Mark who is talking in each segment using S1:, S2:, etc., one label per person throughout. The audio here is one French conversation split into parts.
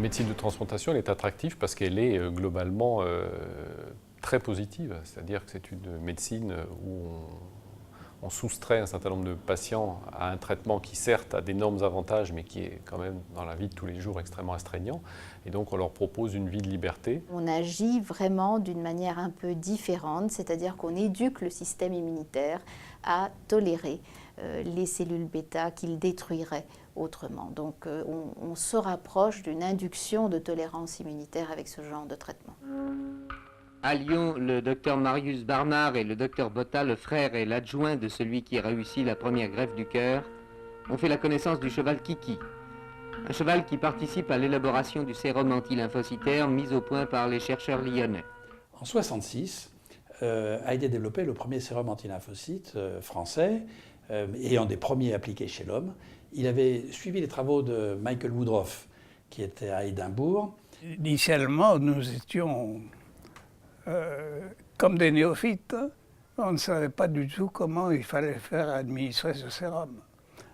S1: médecine de transplantation, elle est attractive parce qu'elle est globalement très positive. C'est-à-dire que c'est une médecine où on soustrait un certain nombre de patients à un traitement qui certes a d'énormes avantages, mais qui est quand même dans la vie de tous les jours extrêmement astreignant. Et donc on leur propose une vie de liberté.
S2: On agit vraiment d'une manière un peu différente, c'est-à-dire qu'on éduque le système immunitaire à tolérer les cellules bêta qu'il détruirait autrement. Donc on se rapproche d'une induction de tolérance immunitaire avec ce genre de traitement.
S3: À Lyon, le docteur Marius Barnard et le docteur Botta, le frère et l'adjoint de celui qui a réussi la première greffe du cœur, ont fait la connaissance du cheval Kiki. Un cheval qui participe à l'élaboration du sérum anti-lymphocytaire mis au point par les chercheurs lyonnais.
S4: En 1966, a été développé le premier sérum anti-lymphocyte français, et un des premiers appliqués chez l'homme. Il avait suivi les travaux de Michael Woodruff, qui était à Édimbourg.
S5: Initialement, nous étions comme des néophytes. On ne savait pas du tout comment il fallait faire administrer ce sérum.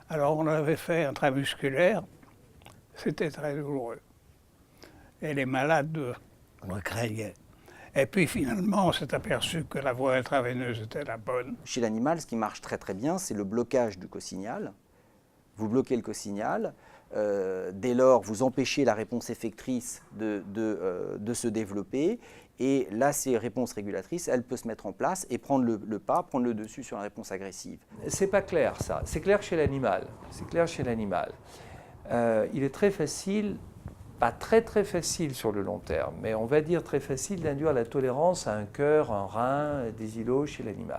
S5: Alors on l'avait fait intramusculaire, c'était très douloureux. Et les malades le craignaient. Et puis finalement, on s'est aperçu que la voie intraveineuse était la bonne.
S6: Chez l'animal, ce qui marche très très bien, c'est le blocage du cosignal. Vous bloquez le cosignal, dès lors vous empêchez la réponse effectrice de se développer, et là ces réponses régulatrices, elles peuvent se mettre en place et prendre le pas, prendre le dessus sur la réponse agressive.
S7: C'est pas clair ça, c'est clair chez l'animal. C'est clair chez l'animal. Il est très facile, pas très facile sur le long terme, mais on va dire très facile d'induire la tolérance à un cœur, un rein, des îlots chez l'animal.